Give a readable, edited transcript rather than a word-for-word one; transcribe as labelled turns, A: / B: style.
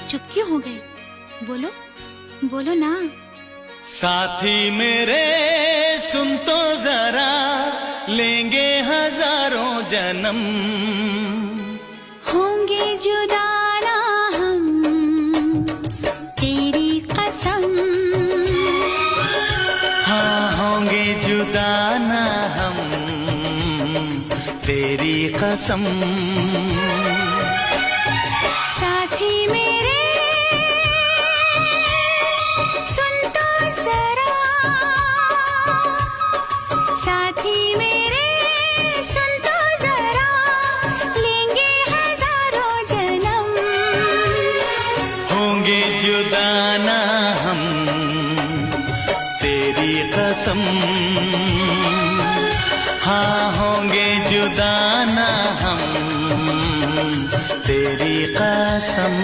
A: चुप क्यों हो गए? बोलो बोलो ना।
B: साथी मेरे सुन तो जरा, लेंगे हजारों जन्म,
A: होंगे जुदा ना हम, तेरी कसम।
B: हाँ होंगे जुदा ना हम, तेरी कसम।
A: साथी मेरे सुन तो जरा, साथी मेरे सुन तो जरा, लेंगे हजारों जन्म,
B: होंगे जुदा ना हम, तेरी कसम। हाँ होंगे जुदा ना हम, तेरी कसम।